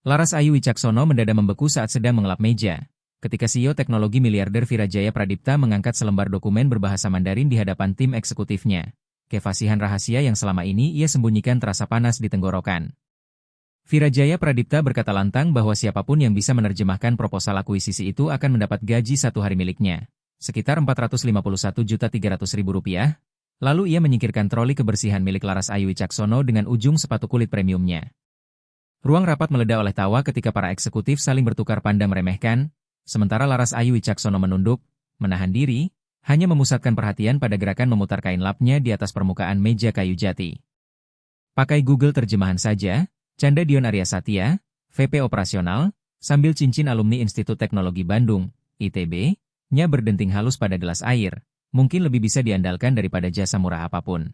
Laras Ayu Wicaksono mendadak membeku saat sedang mengelap meja, ketika CEO teknologi miliarder Virajaya Pradipta mengangkat selembar dokumen berbahasa Mandarin di hadapan tim eksekutifnya. Kefasihan rahasia yang selama ini ia sembunyikan terasa panas di tenggorokan. Virajaya Pradipta berkata lantang bahwa siapapun yang bisa menerjemahkan proposal akuisisi itu akan mendapat gaji satu hari miliknya, sekitar Rp451.300.000. Lalu ia menyingkirkan troli kebersihan milik Laras Ayu Wicaksono dengan ujung sepatu kulit premiumnya. Ruang rapat meledak oleh tawa ketika para eksekutif saling bertukar pandang meremehkan, sementara Laras Ayu Wicaksono menunduk, menahan diri, hanya memusatkan perhatian pada gerakan memutar kain lapnya di atas permukaan meja kayu jati. Pakai Google terjemahan saja, canda Dion Arya Satya, VP Operasional, sambil cincin alumni Institut Teknologi Bandung, ITB-nya berdenting halus pada gelas air, mungkin lebih bisa diandalkan daripada jasa murah apapun.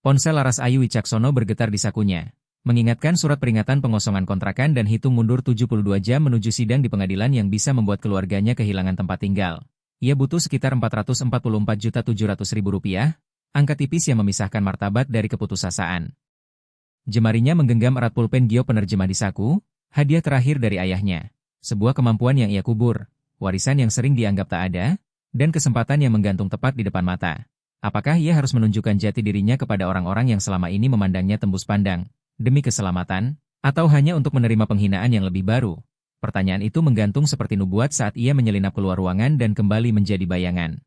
Ponsel Laras Ayu Wicaksono bergetar di sakunya, mengingatkan surat peringatan pengosongan kontrakan dan hitung mundur 72 jam menuju sidang di pengadilan yang bisa membuat keluarganya kehilangan tempat tinggal. Ia butuh sekitar Rp444.700.000, angka tipis yang memisahkan martabat dari keputusasaan. Jemarinya menggenggam erat pulpen giok penerjemah di saku, hadiah terakhir dari ayahnya. Sebuah kemampuan yang ia kubur, warisan yang sering dianggap tak ada, dan kesempatan yang menggantung tepat di depan mata. Apakah ia harus menunjukkan jati dirinya kepada orang-orang yang selama ini memandangnya tembus pandang, demi keselamatan, atau hanya untuk menerima penghinaan yang lebih baru? Pertanyaan itu menggantung seperti nubuat saat ia menyelinap keluar ruangan dan kembali menjadi bayangan.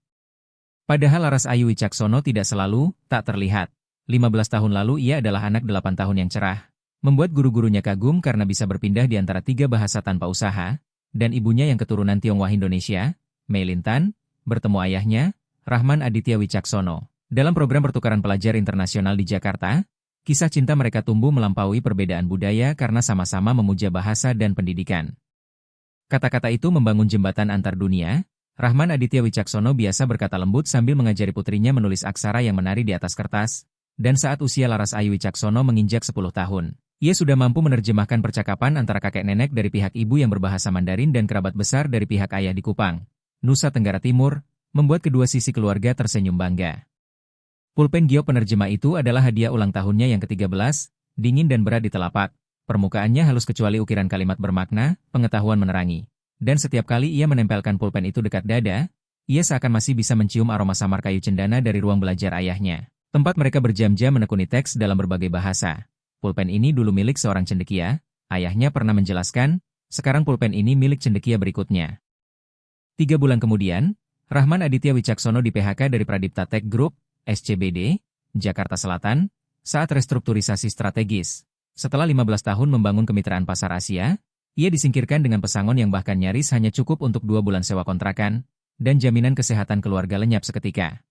Padahal Laras Ayu Wicaksono tidak selalu tak terlihat. 15 tahun lalu ia adalah anak 8 tahun yang cerah, membuat guru-gurunya kagum karena bisa berpindah di antara 3 bahasa tanpa usaha, dan ibunya yang keturunan Tionghoa Indonesia, Mei Lin Tan, bertemu ayahnya, Rahman Aditya Wicaksono, dalam program pertukaran pelajar internasional di Jakarta. Kisah cinta mereka tumbuh melampaui perbedaan budaya karena sama-sama memuja bahasa dan pendidikan. Kata-kata itu membangun jembatan antar dunia. Rahman Aditya Wicaksono biasa berkata lembut sambil mengajari putrinya menulis aksara yang menari di atas kertas, dan saat usia Laras Ayu Wicaksono menginjak 10 tahun, ia sudah mampu menerjemahkan percakapan antara kakek nenek dari pihak ibu yang berbahasa Mandarin dan kerabat besar dari pihak ayah di Kupang, Nusa Tenggara Timur, membuat kedua sisi keluarga tersenyum bangga. Pulpen giok penerjemah itu adalah hadiah ulang tahunnya yang ke-13, dingin dan berat di telapak. Permukaannya halus kecuali ukiran kalimat bermakna, pengetahuan menerangi. Dan setiap kali ia menempelkan pulpen itu dekat dada, ia seakan masih bisa mencium aroma samar kayu cendana dari ruang belajar ayahnya, tempat mereka berjam-jam menekuni teks dalam berbagai bahasa. Pulpen ini dulu milik seorang cendekia, ayahnya pernah menjelaskan, sekarang pulpen ini milik cendekia berikutnya. 3 bulan kemudian, Rahman Aditya Wicaksono di-PHK dari Pradipta Tech Group, SCBD, Jakarta Selatan, saat restrukturisasi strategis. Setelah 15 tahun membangun kemitraan pasar Asia, ia disingkirkan dengan pesangon yang bahkan nyaris hanya cukup untuk 2 bulan sewa kontrakan, dan jaminan kesehatan keluarga lenyap seketika.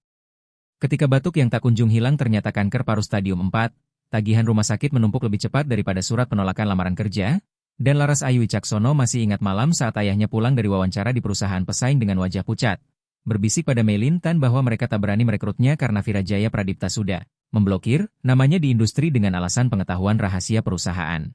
Ketika batuk yang tak kunjung hilang ternyata kanker paru stadium 4, tagihan rumah sakit menumpuk lebih cepat daripada surat penolakan lamaran kerja, dan Laras Ayu Wicaksono masih ingat malam saat ayahnya pulang dari wawancara di perusahaan pesaing dengan wajah pucat, berbisik pada Mei Lin Tan bahwa mereka tak berani merekrutnya karena Virajaya Pradipta sudah memblokir namanya di industri dengan alasan pengetahuan rahasia perusahaan.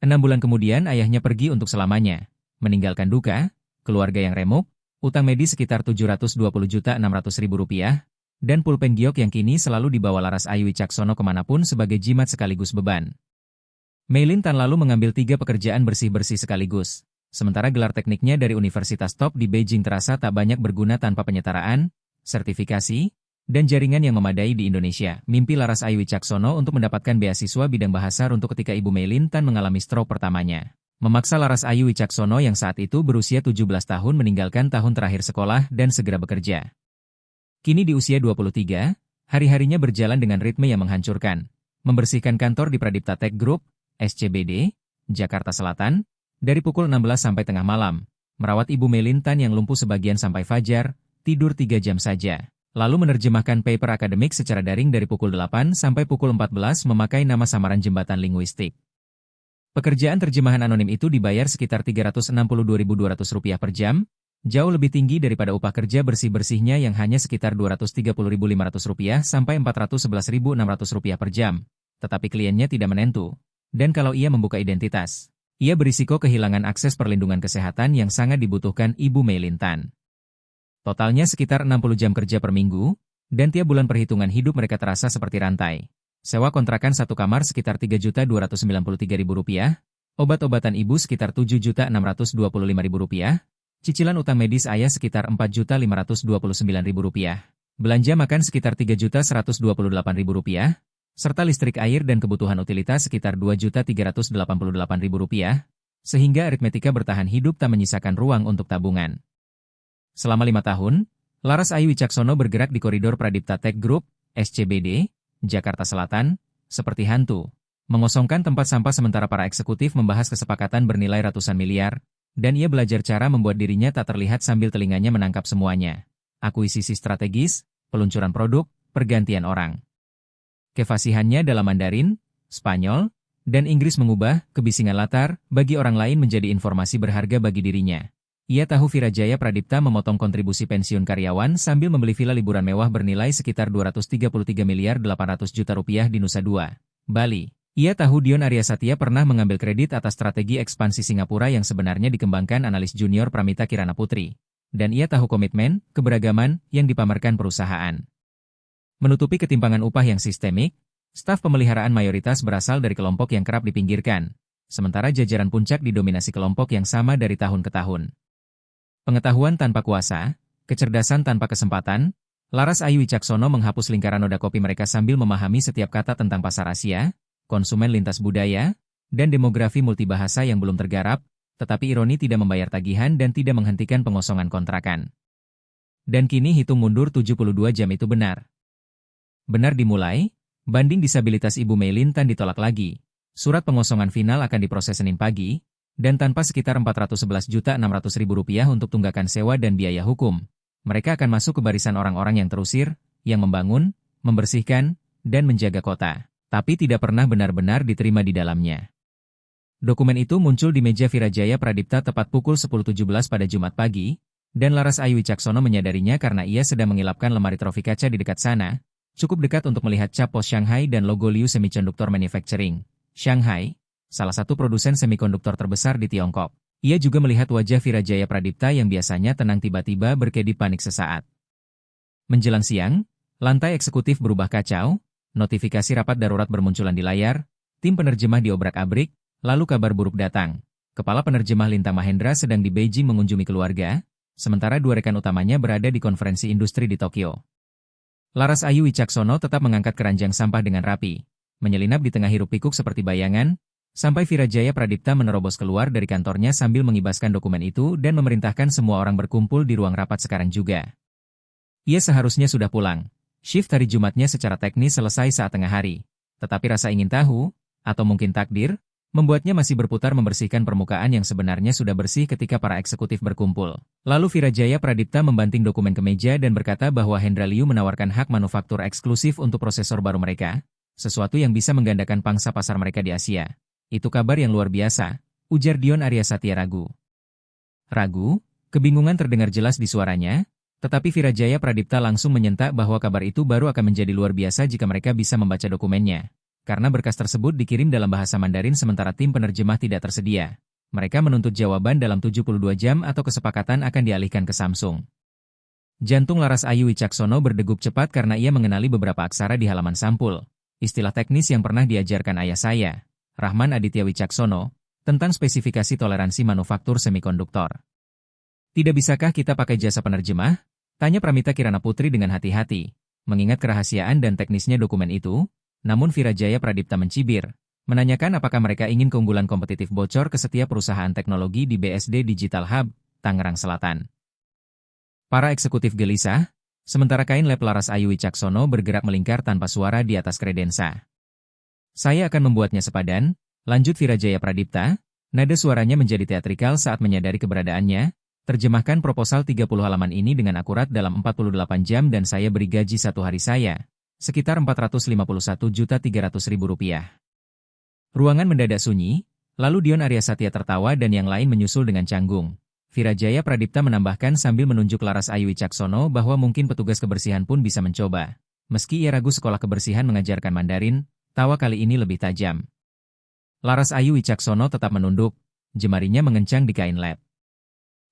6 bulan kemudian ayahnya pergi untuk selamanya, meninggalkan duka, keluarga yang remuk, utang medis sekitar Rp720.600.000, dan pulpen giok yang kini selalu dibawa Laras Ayu Wicaksono kemanapun sebagai jimat sekaligus beban. Mei Lin Tan lalu mengambil 3 pekerjaan bersih-bersih sekaligus. Sementara gelar tekniknya dari universitas top di Beijing terasa tak banyak berguna tanpa penyetaraan, sertifikasi, dan jaringan yang memadai di Indonesia. Mimpi Laras Ayu Wicaksono untuk mendapatkan beasiswa bidang bahasa runtuh ketika ibu Mei Lin Tan mengalami stroke pertamanya, memaksa Laras Ayu Wicaksono yang saat itu berusia 17 tahun meninggalkan tahun terakhir sekolah dan segera bekerja. Kini di usia 23, hari-harinya berjalan dengan ritme yang menghancurkan. Membersihkan kantor di Pradipta Tech Group, SCBD, Jakarta Selatan, dari pukul 16 sampai tengah malam, merawat ibu Mei Lin Tan yang lumpuh sebagian sampai fajar, tidur 3 jam saja, lalu menerjemahkan paper akademik secara daring dari pukul 8 sampai pukul 14 memakai nama samaran jembatan linguistik. Pekerjaan terjemahan anonim itu dibayar sekitar Rp362.200 per jam, jauh lebih tinggi daripada upah kerja bersih-bersihnya yang hanya sekitar Rp230.500 sampai Rp411.600 per jam. Tetapi kliennya tidak menentu, dan kalau ia membuka identitas, ia berisiko kehilangan akses perlindungan kesehatan yang sangat dibutuhkan ibu Mei Lin Tan. Totalnya sekitar 60 jam kerja per minggu, dan tiap bulan perhitungan hidup mereka terasa seperti rantai. Sewa kontrakan satu kamar sekitar Rp3.293.000, Obat-obatan ibu sekitar Rp7.625.000, cicilan utang medis ayah sekitar Rp4.529.000, belanja makan sekitar Rp3.128.000, serta listrik air dan kebutuhan utilitas sekitar Rp2.388.000, sehingga aritmetika bertahan hidup tak menyisakan ruang untuk tabungan. Selama 5 tahun, Laras Ayu Wicaksono bergerak di koridor Pradipta Tech Group, SCBD, Jakarta Selatan, seperti hantu, mengosongkan tempat sampah sementara para eksekutif membahas kesepakatan bernilai ratusan miliar, dan ia belajar cara membuat dirinya tak terlihat sambil telinganya menangkap semuanya. Akuisisi strategis, peluncuran produk, pergantian orang. Kefasihannya dalam Mandarin, Spanyol, dan Inggris mengubah kebisingan latar bagi orang lain menjadi informasi berharga bagi dirinya. Ia tahu Virajaya Pradipta memotong kontribusi pensiun karyawan sambil membeli villa liburan mewah bernilai sekitar Rp233.800.000.000 di Nusa Dua, Bali. Ia tahu Dion Aryasatya pernah mengambil kredit atas strategi ekspansi Singapura yang sebenarnya dikembangkan analis junior Pramita Kirana Putri. Dan ia tahu komitmen, keberagaman, yang dipamerkan perusahaan. Menutupi ketimpangan upah yang sistemik, staf pemeliharaan mayoritas berasal dari kelompok yang kerap dipinggirkan, sementara jajaran puncak didominasi kelompok yang sama dari tahun ke tahun. Pengetahuan tanpa kuasa, kecerdasan tanpa kesempatan, Laras Ayu Wicaksono menghapus lingkaran noda kopi mereka sambil memahami setiap kata tentang pasar Asia, konsumen lintas budaya, dan demografi multibahasa yang belum tergarap, tetapi ironi tidak membayar tagihan dan tidak menghentikan pengosongan kontrakan. Dan kini hitung mundur 72 jam itu benar. Benar dimulai, banding disabilitas Ibu Mei Lin Tan ditolak lagi, surat pengosongan final akan diproses Senin pagi, dan tanpa sekitar Rp411.600.000 untuk tunggakan sewa dan biaya hukum, mereka akan masuk ke barisan orang-orang yang terusir, yang membangun, membersihkan, dan menjaga kota, tapi tidak pernah benar-benar diterima di dalamnya. Dokumen itu muncul di meja Virajaya Pradipta tepat pukul 10.17 pada Jumat pagi, dan Laras Ayu Wicaksono menyadarinya karena ia sedang mengilapkan lemari trofi kaca di dekat sana, cukup dekat untuk melihat cap pos Shanghai dan logo Liu Semiconductor Manufacturing, Shanghai, salah satu produsen semikonduktor terbesar di Tiongkok. Ia juga melihat wajah Virajaya Pradipta yang biasanya tenang tiba-tiba berkedip panik sesaat. Menjelang siang, lantai eksekutif berubah kacau, notifikasi rapat darurat bermunculan di layar, tim penerjemah diobrak-abrik, lalu kabar buruk datang. Kepala penerjemah Lintang Mahendra sedang di Beijing mengunjungi keluarga, sementara dua rekan utamanya berada di konferensi industri di Tokyo. Laras Ayu Wicaksono tetap mengangkat keranjang sampah dengan rapi, menyelinap di tengah hiruk-pikuk seperti bayangan, sampai Virajaya Pradipta menerobos keluar dari kantornya sambil mengibaskan dokumen itu dan memerintahkan semua orang berkumpul di ruang rapat sekarang juga. Ia seharusnya sudah pulang. Shift hari Jumatnya secara teknis selesai saat tengah hari. Tetapi rasa ingin tahu, atau mungkin takdir, membuatnya masih berputar membersihkan permukaan yang sebenarnya sudah bersih ketika para eksekutif berkumpul. Lalu Virajaya Pradipta membanting dokumen ke meja dan berkata bahwa Hendra Liu menawarkan hak manufaktur eksklusif untuk prosesor baru mereka, sesuatu yang bisa menggandakan pangsa pasar mereka di Asia. Itu kabar yang luar biasa, ujar Dion Aryasatya ragu. Ragu, kebingungan terdengar jelas di suaranya, tetapi Virajaya Pradipta langsung menyentak bahwa kabar itu baru akan menjadi luar biasa jika mereka bisa membaca dokumennya. Karena berkas tersebut dikirim dalam bahasa Mandarin sementara tim penerjemah tidak tersedia. Mereka menuntut jawaban dalam 72 jam atau kesepakatan akan dialihkan ke Samsung. Jantung Laras Ayu Wicaksono berdegup cepat karena ia mengenali beberapa aksara di halaman sampul. Istilah teknis yang pernah diajarkan ayah saya, Rahman Aditya Wicaksono, tentang spesifikasi toleransi manufaktur semikonduktor. Tidak bisakah kita pakai jasa penerjemah? Tanya Pramita Kirana Putri dengan hati-hati, mengingat kerahasiaan dan teknisnya dokumen itu, namun Virajaya Pradipta mencibir, menanyakan apakah mereka ingin keunggulan kompetitif bocor ke setiap perusahaan teknologi di BSD Digital Hub, Tangerang Selatan. Para eksekutif gelisah, sementara kain lab Laras Ayu Wicaksono bergerak melingkar tanpa suara di atas kredensa. Saya akan membuatnya sepadan, lanjut Virajaya Pradipta, nada suaranya menjadi teatrikal saat menyadari keberadaannya, terjemahkan proposal 30 halaman ini dengan akurat dalam 48 jam dan saya beri gaji satu hari saya, sekitar Rp451.300.000. Ruangan mendadak sunyi, lalu Dion Aryasatya tertawa dan yang lain menyusul dengan canggung. Virajaya Pradipta menambahkan sambil menunjuk Laras Ayu Wicaksono bahwa mungkin petugas kebersihan pun bisa mencoba. Meski ia ragu sekolah kebersihan mengajarkan Mandarin, tawa kali ini lebih tajam. Laras Ayu Wicaksono tetap menunduk, jemarinya mengencang di kain lab.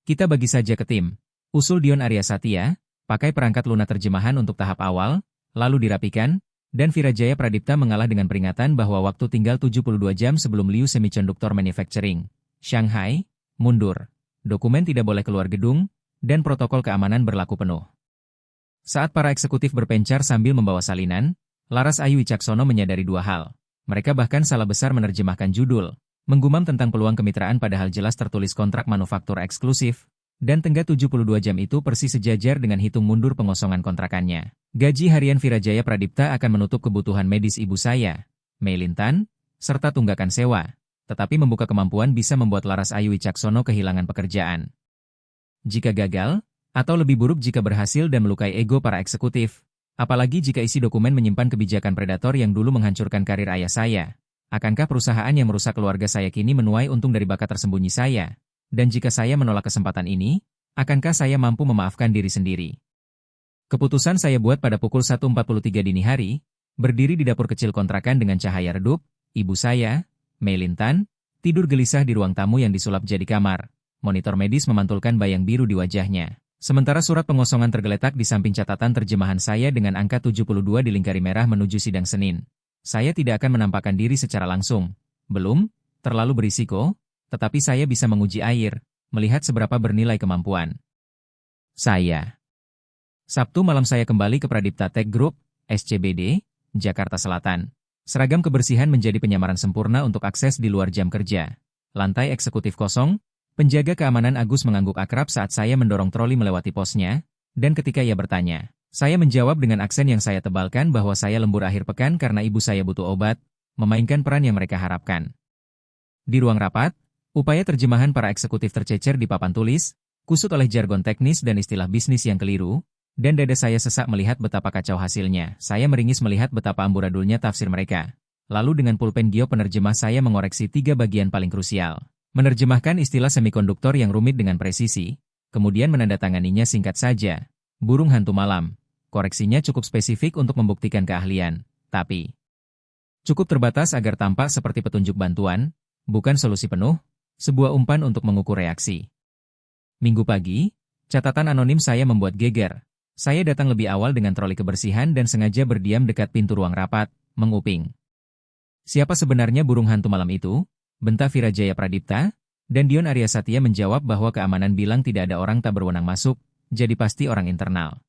Kita bagi saja ke tim, usul Dion Aryasatya, pakai perangkat lunak terjemahan untuk tahap awal, lalu dirapikan, dan Virajaya Pradipta mengalah dengan peringatan bahwa waktu tinggal 72 jam sebelum Liu Semiconductor Manufacturing, Shanghai, mundur. Dokumen tidak boleh keluar gedung, dan protokol keamanan berlaku penuh. Saat para eksekutif berpencar sambil membawa salinan, Laras Ayu Wicaksono menyadari dua hal. Mereka bahkan salah besar menerjemahkan judul, menggumam tentang peluang kemitraan padahal jelas tertulis kontrak manufaktur eksklusif, dan tenggat 72 jam itu persis sejajar dengan hitung mundur pengosongan kontrakannya. Gaji harian Virajaya Pradipta akan menutup kebutuhan medis ibu saya, Mei Lin Tan, serta tunggakan sewa, tetapi membuka kemampuan bisa membuat Laras Ayu Wicaksono kehilangan pekerjaan. Jika gagal, atau lebih buruk jika berhasil dan melukai ego para eksekutif, apalagi jika isi dokumen menyimpan kebijakan predator yang dulu menghancurkan karir ayah saya. Akankah perusahaan yang merusak keluarga saya kini menuai untung dari bakat tersembunyi saya? Dan jika saya menolak kesempatan ini, akankah saya mampu memaafkan diri sendiri? Keputusan saya buat pada pukul 1.43 dini hari, berdiri di dapur kecil kontrakan dengan cahaya redup, ibu saya, Mei Lin Tan, tidur gelisah di ruang tamu yang disulap jadi kamar. Monitor medis memantulkan bayang biru di wajahnya. Sementara surat pengosongan tergeletak di samping catatan terjemahan saya dengan angka 72 dilingkari merah menuju sidang Senin. Saya tidak akan menampakkan diri secara langsung. Belum, terlalu berisiko, tetapi saya bisa menguji air, melihat seberapa bernilai kemampuan saya. Sabtu malam saya kembali ke Pradipta Tech Group, SCBD, Jakarta Selatan. Seragam kebersihan menjadi penyamaran sempurna untuk akses di luar jam kerja. Lantai eksekutif kosong. Penjaga keamanan Agus mengangguk akrab saat saya mendorong troli melewati posnya, dan ketika ia bertanya, saya menjawab dengan aksen yang saya tebalkan bahwa saya lembur akhir pekan karena ibu saya butuh obat, memainkan peran yang mereka harapkan. Di ruang rapat, upaya terjemahan para eksekutif tercecer di papan tulis, kusut oleh jargon teknis dan istilah bisnis yang keliru, dan dada saya sesak melihat betapa kacau hasilnya. Saya meringis melihat betapa amburadulnya tafsir mereka. Lalu dengan pulpen Gio penerjemah saya mengoreksi 3 bagian paling krusial. Menerjemahkan istilah semikonduktor yang rumit dengan presisi, kemudian menandatanganinya singkat saja. Burung hantu malam. Koreksinya cukup spesifik untuk membuktikan keahlian, tapi cukup terbatas agar tampak seperti petunjuk bantuan, bukan solusi penuh, sebuah umpan untuk mengukur reaksi. Minggu pagi, catatan anonim saya membuat geger. Saya datang lebih awal dengan troli kebersihan dan sengaja berdiam dekat pintu ruang rapat, menguping. Siapa sebenarnya burung hantu malam itu? Bentak Virajaya Pradipta, dan Dion Arya Satya menjawab bahwa keamanan bilang tidak ada orang tak berwenang masuk, jadi pasti orang internal.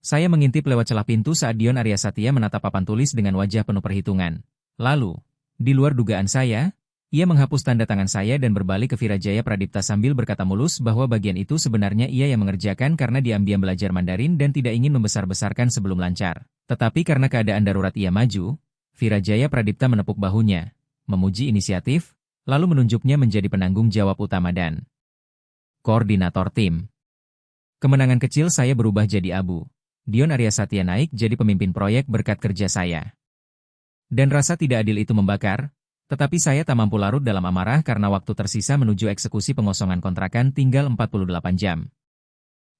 Saya mengintip lewat celah pintu saat Dion Arya Satya menatap papan tulis dengan wajah penuh perhitungan. Lalu, di luar dugaan saya, ia menghapus tanda tangan saya dan berbalik ke Virajaya Pradipta sambil berkata mulus bahwa bagian itu sebenarnya ia yang mengerjakan karena diam-diam belajar Mandarin dan tidak ingin membesar-besarkan sebelum lancar. Tetapi karena keadaan darurat ia maju, Virajaya Pradipta menepuk bahunya, memuji inisiatif, lalu menunjuknya menjadi penanggung jawab utama dan koordinator tim. Kemenangan kecil saya berubah jadi abu. Dion Arya Satya naik jadi pemimpin proyek berkat kerja saya. Dan rasa tidak adil itu membakar, tetapi saya tak mampu larut dalam amarah karena waktu tersisa menuju eksekusi pengosongan kontrakan tinggal 48 jam.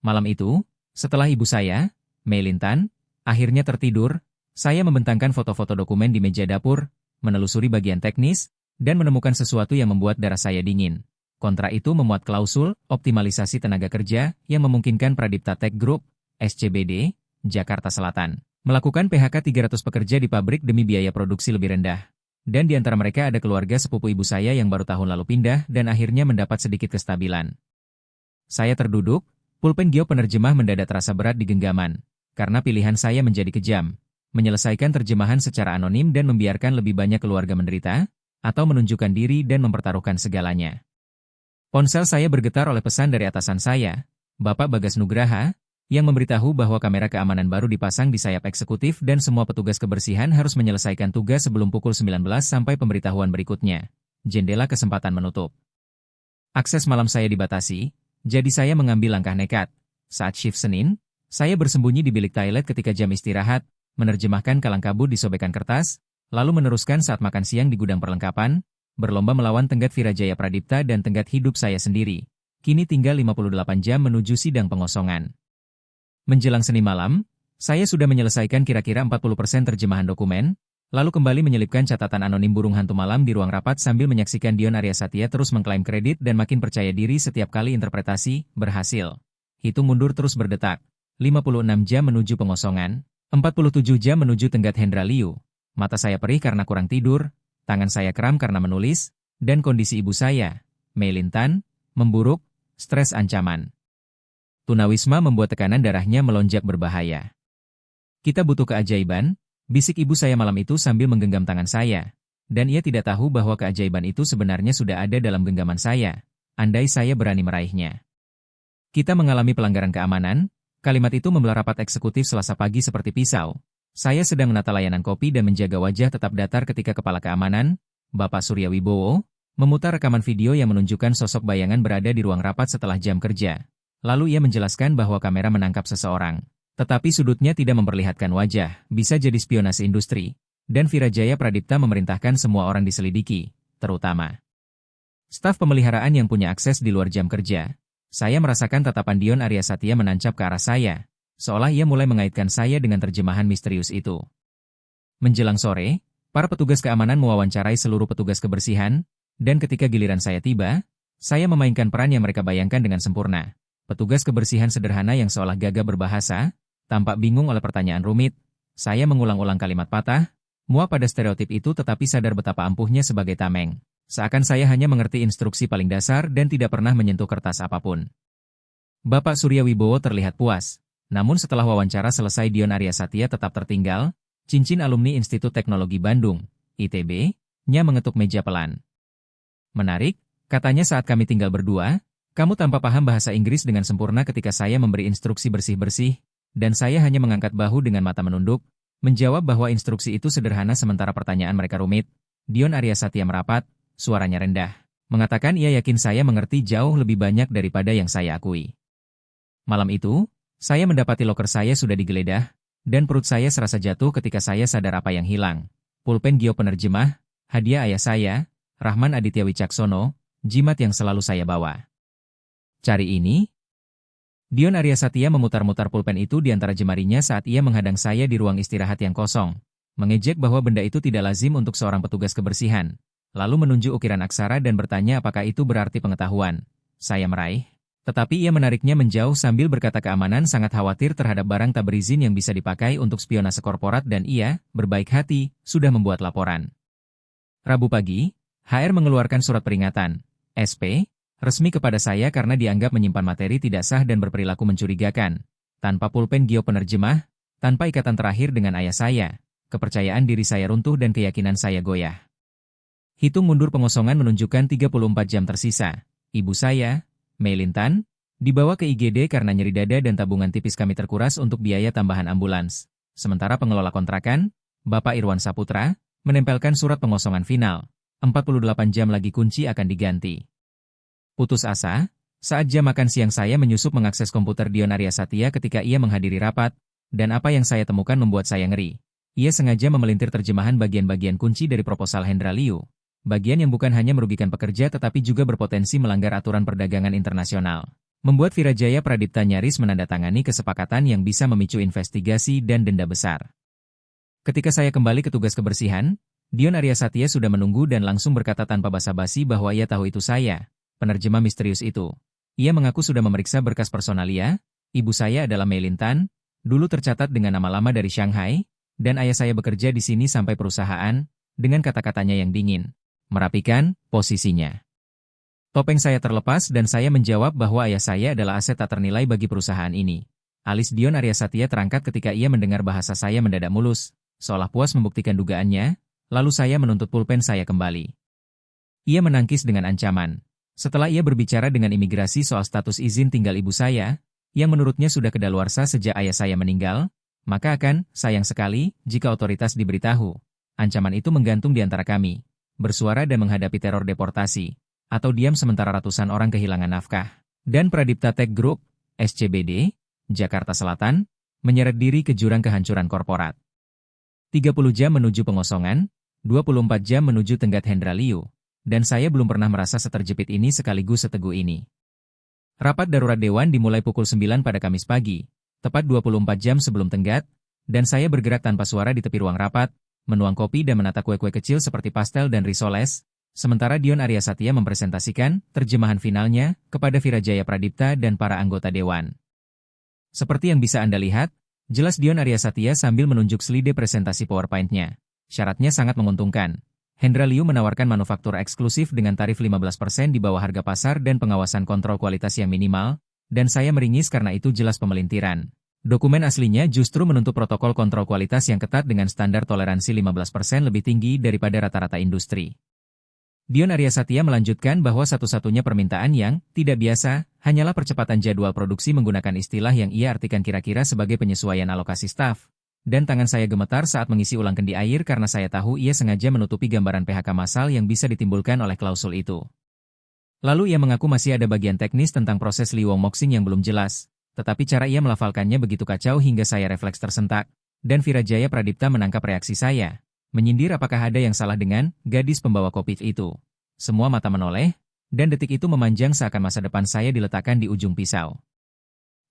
Malam itu, setelah ibu saya, Mei Lin Tan, akhirnya tertidur, saya membentangkan foto-foto dokumen di meja dapur, menelusuri bagian teknis, dan menemukan sesuatu yang membuat darah saya dingin. Kontrak itu memuat klausul optimalisasi tenaga kerja yang memungkinkan Pradipta Tech Group, SCBD, Jakarta Selatan, melakukan PHK 300 pekerja di pabrik demi biaya produksi lebih rendah. Dan di antara mereka ada keluarga sepupu ibu saya yang baru tahun lalu pindah dan akhirnya mendapat sedikit kestabilan. Saya terduduk, pulpen Gio penerjemah mendadak terasa berat di genggaman, karena pilihan saya menjadi kejam. Menyelesaikan terjemahan secara anonim dan membiarkan lebih banyak keluarga menderita, atau menunjukkan diri dan mempertaruhkan segalanya. Ponsel saya bergetar oleh pesan dari atasan saya, Bapak Bagas Nugraha, yang memberitahu bahwa kamera keamanan baru dipasang di sayap eksekutif dan semua petugas kebersihan harus menyelesaikan tugas sebelum pukul 19 sampai pemberitahuan berikutnya. Jendela kesempatan menutup. Akses malam saya dibatasi, jadi saya mengambil langkah nekat. Saat shift Senin, saya bersembunyi di bilik toilet ketika jam istirahat, menerjemahkan kalang kabut di sobekan kertas, lalu meneruskan saat makan siang di gudang perlengkapan, berlomba melawan tenggat Virajaya Pradipta dan tenggat hidup saya sendiri. Kini tinggal 58 jam menuju sidang pengosongan. Menjelang Senin malam, saya sudah menyelesaikan kira-kira 40% terjemahan dokumen, lalu kembali menyelipkan catatan anonim burung hantu malam di ruang rapat sambil menyaksikan Dion Arya Satya terus mengklaim kredit dan makin percaya diri setiap kali interpretasi berhasil. Hitung mundur terus berdetak. 56 jam menuju pengosongan, 47 jam menuju tenggat Hendra Liu. Mata saya perih karena kurang tidur, tangan saya kram karena menulis, dan kondisi ibu saya, Mei Lin Tan, memburuk, stres ancaman. Tunawisma membuat tekanan darahnya melonjak berbahaya. Kita butuh keajaiban, bisik ibu saya malam itu sambil menggenggam tangan saya. Dan ia tidak tahu bahwa keajaiban itu sebenarnya sudah ada dalam genggaman saya, andai saya berani meraihnya. Kita mengalami pelanggaran keamanan, kalimat itu membelah rapat eksekutif Selasa pagi seperti pisau. Saya sedang menata layanan kopi dan menjaga wajah tetap datar ketika Kepala Keamanan, Bapak Surya Wibowo, memutar rekaman video yang menunjukkan sosok bayangan berada di ruang rapat setelah jam kerja. Lalu ia menjelaskan bahwa kamera menangkap seseorang. Tetapi sudutnya tidak memperlihatkan wajah, bisa jadi spionase industri. Dan Virajaya Pradipta memerintahkan semua orang diselidiki, terutama staf pemeliharaan yang punya akses di luar jam kerja. Saya merasakan tatapan Dion Arya Satya menancap ke arah saya, seolah ia mulai mengaitkan saya dengan terjemahan misterius itu. Menjelang sore, para petugas keamanan mewawancarai seluruh petugas kebersihan, dan ketika giliran saya tiba, saya memainkan peran yang mereka bayangkan dengan sempurna. Petugas kebersihan sederhana yang seolah gagah berbahasa, tampak bingung oleh pertanyaan rumit. Saya mengulang-ulang kalimat patah, muak pada stereotip itu tetapi sadar betapa ampuhnya sebagai tameng. Seakan saya hanya mengerti instruksi paling dasar dan tidak pernah menyentuh kertas apapun. Bapak Surya Wibowo terlihat puas. Namun setelah wawancara selesai Dion Arya Satya tetap tertinggal, cincin alumni Institut Teknologi Bandung, ITB-nya mengetuk meja pelan. Menarik, katanya saat kami tinggal berdua, kamu tanpa paham bahasa Inggris dengan sempurna ketika saya memberi instruksi bersih-bersih, dan saya hanya mengangkat bahu dengan mata menunduk, menjawab bahwa instruksi itu sederhana sementara pertanyaan mereka rumit. Dion Arya Satya merapat, suaranya rendah, mengatakan ia yakin saya mengerti jauh lebih banyak daripada yang saya akui. Malam itu, saya mendapati loker saya sudah digeledah, dan perut saya serasa jatuh ketika saya sadar apa yang hilang. Pulpen Gio penerjemah, hadiah ayah saya, Rahman Aditya Wicaksono, jimat yang selalu saya bawa. Cari ini? Dion Arya Satya memutar-mutar pulpen itu di antara jemarinya saat ia menghadang saya di ruang istirahat yang kosong, mengejek bahwa benda itu tidak lazim untuk seorang petugas kebersihan, lalu menunjuk ukiran aksara dan bertanya apakah itu berarti pengetahuan. Saya meraih, tetapi ia menariknya menjauh sambil berkata keamanan sangat khawatir terhadap barang tak berizin yang bisa dipakai untuk spionase korporat dan ia, berbaik hati, sudah membuat laporan. Rabu pagi, HR mengeluarkan surat peringatan, SP, resmi kepada saya karena dianggap menyimpan materi tidak sah dan berperilaku mencurigakan. Tanpa pulpen Gio penerjemah, tanpa ikatan terakhir dengan ayah saya, kepercayaan diri saya runtuh dan keyakinan saya goyah. Hitung mundur pengosongan menunjukkan 34 jam tersisa. Ibu saya, Mei Lin Tan, dibawa ke IGD karena nyeri dada dan tabungan tipis kami terkuras untuk biaya tambahan ambulans. Sementara pengelola kontrakan, Bapak Irwan Saputra, menempelkan surat pengosongan final. 48 jam lagi kunci akan diganti. Putus asa, saat jam makan siang saya menyusup mengakses komputer Dion Arya Satya ketika ia menghadiri rapat, dan apa yang saya temukan membuat saya ngeri. Ia sengaja memelintir terjemahan bagian-bagian kunci dari proposal Hendra Liu. Bagian yang bukan hanya merugikan pekerja tetapi juga berpotensi melanggar aturan perdagangan internasional. Membuat Virajaya Pradipta nyaris menandatangani kesepakatan yang bisa memicu investigasi dan denda besar. Ketika saya kembali ke tugas kebersihan, Dion Arya Satya sudah menunggu dan langsung berkata tanpa basa-basi bahwa ia tahu itu saya, penerjemah misterius itu. Ia mengaku sudah memeriksa berkas personalia, ibu saya adalah Mei Lin Tan, dulu tercatat dengan nama lama dari Shanghai, dan ayah saya bekerja di sini sampai perusahaan, dengan kata-katanya yang dingin, merapikan posisinya. Topeng saya terlepas dan saya menjawab bahwa ayah saya adalah aset tak ternilai bagi perusahaan ini. Alis Dion Arya Satya terangkat ketika ia mendengar bahasa saya mendadak mulus, seolah puas membuktikan dugaannya, lalu saya menuntut pulpen saya kembali. Ia menangkis dengan ancaman. Setelah ia berbicara dengan imigrasi soal status izin tinggal ibu saya, yang menurutnya sudah kedaluarsa sejak ayah saya meninggal, maka akan, sayang sekali, jika otoritas diberitahu. Ancaman itu menggantung di antara kami, bersuara dan menghadapi teror deportasi, atau diam sementara ratusan orang kehilangan nafkah. Dan Pradipta Tech Group, SCBD, Jakarta Selatan, menyeret diri ke jurang kehancuran korporat. 30 jam menuju pengosongan, 24 jam menuju tenggat Hendra Liu. Dan saya belum pernah merasa seterjepit ini sekaligus seteguh ini. Rapat darurat Dewan dimulai pukul 9 pada Kamis pagi, tepat 24 jam sebelum tenggat, dan saya bergerak tanpa suara di tepi ruang rapat, menuang kopi dan menata kue-kue kecil seperti pastel dan risoles, sementara Dion Arya Satya mempresentasikan terjemahan finalnya kepada Virajaya Pradipta dan para anggota Dewan. Seperti yang bisa Anda lihat, Jelas Dion Aryasatya sambil menunjuk slide presentasi PowerPoint-nya. Syaratnya sangat menguntungkan. Hendra Liu menawarkan manufaktur eksklusif dengan tarif 15% di bawah harga pasar dan pengawasan kontrol kualitas yang minimal, dan saya meringis karena itu jelas pemelintiran. Dokumen aslinya justru menuntut protokol kontrol kualitas yang ketat dengan standar toleransi 15% lebih tinggi daripada rata-rata industri. Dion Aryasatya melanjutkan bahwa satu-satunya permintaan yang tidak biasa hanyalah percepatan jadwal produksi menggunakan istilah yang ia artikan kira-kira sebagai penyesuaian alokasi staf. Dan tangan saya gemetar saat mengisi ulang kendi air karena saya tahu ia sengaja menutupi gambaran PHK massal yang bisa ditimbulkan oleh klausul itu. Lalu ia mengaku masih ada bagian teknis tentang proses Lee Wong Moxing yang belum jelas, tetapi cara ia melafalkannya begitu kacau hingga saya refleks tersentak, dan Virajaya Pradipta menangkap reaksi saya. Menyindir apakah ada yang salah dengan gadis pembawa kopi itu. Semua mata menoleh, dan detik itu memanjang seakan masa depan saya diletakkan di ujung pisau.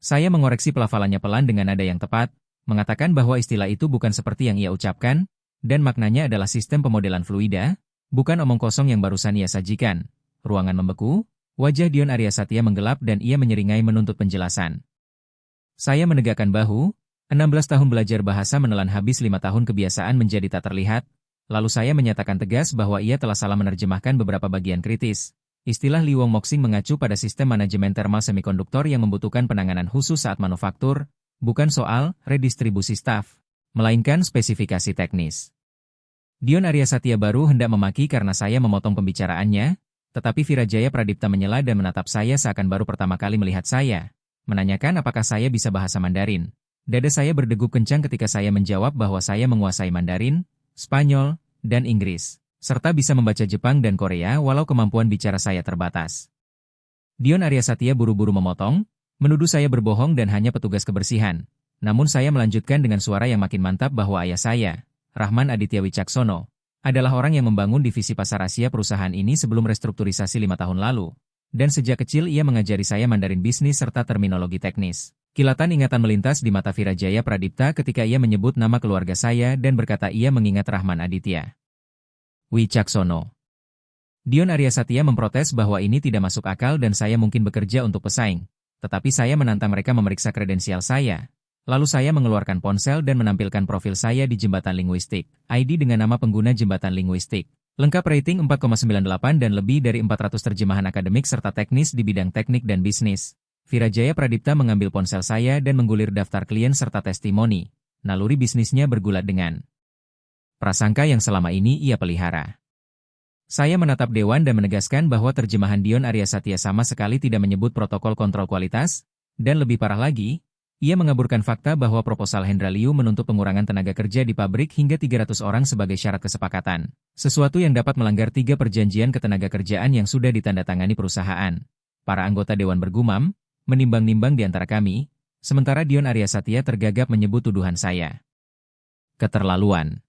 Saya mengoreksi pelafalannya pelan dengan nada yang tepat, mengatakan bahwa istilah itu bukan seperti yang ia ucapkan, dan maknanya adalah sistem pemodelan fluida, bukan omong kosong yang barusan ia sajikan. Ruangan membeku, wajah Dion Aryasatya menggelap dan ia menyeringai menuntut penjelasan. Saya menegakkan bahu. 16 tahun belajar bahasa menelan habis 5 tahun kebiasaan menjadi tak terlihat, lalu saya menyatakan tegas bahwa ia telah salah menerjemahkan beberapa bagian kritis. Istilah Lee Wong Moxing mengacu pada sistem manajemen thermal semikonduktor yang membutuhkan penanganan khusus saat manufaktur, bukan soal redistribusi staf, melainkan spesifikasi teknis. Dion Aryasatya baru hendak memaki karena saya memotong pembicaraannya, tetapi Virajaya Pradipta menyela dan menatap saya seakan baru pertama kali melihat saya, menanyakan apakah saya bisa bahasa Mandarin. Dada saya berdegup kencang ketika saya menjawab bahwa saya menguasai Mandarin, Spanyol, dan Inggris, serta bisa membaca Jepang dan Korea walau kemampuan bicara saya terbatas. Dion Aryasatya buru-buru memotong, menuduh saya berbohong dan hanya petugas kebersihan. Namun saya melanjutkan dengan suara yang makin mantap bahwa ayah saya, Rahman Aditya Wicaksono, adalah orang yang membangun divisi pasar Asia perusahaan ini sebelum restrukturisasi 5 tahun lalu. Dan sejak kecil ia mengajari saya Mandarin bisnis serta terminologi teknis. Kilatan ingatan melintas di mata Virajaya Pradipta ketika ia menyebut nama keluarga saya dan berkata ia mengingat Rahman Aditya Wicaksono. Dion Aryasatya memprotes bahwa ini tidak masuk akal dan saya mungkin bekerja untuk pesaing. Tetapi saya menantang mereka memeriksa kredensial saya. Lalu saya mengeluarkan ponsel dan menampilkan profil saya di Jembatan Linguistik, ID dengan nama pengguna Jembatan Linguistik. Lengkap rating 4,98 dan lebih dari 400 terjemahan akademik serta teknis di bidang teknik dan bisnis. Virajaya Pradipta mengambil ponsel saya dan menggulir daftar klien serta testimoni. Naluri bisnisnya bergulat dengan prasangka yang selama ini ia pelihara. Saya menatap Dewan dan menegaskan bahwa terjemahan Dion Aryasatya sama sekali tidak menyebut protokol kontrol kualitas, dan lebih parah lagi, ia mengaburkan fakta bahwa proposal Hendra Liu menuntut pengurangan tenaga kerja di pabrik hingga 300 orang sebagai syarat kesepakatan, sesuatu yang dapat melanggar 3 perjanjian ketenagakerjaan yang sudah ditandatangani perusahaan. Para anggota Dewan bergumam, menimbang-nimbang di antara kami, sementara Dion Aryasatya tergagap menyebut tuduhan saya keterlaluan.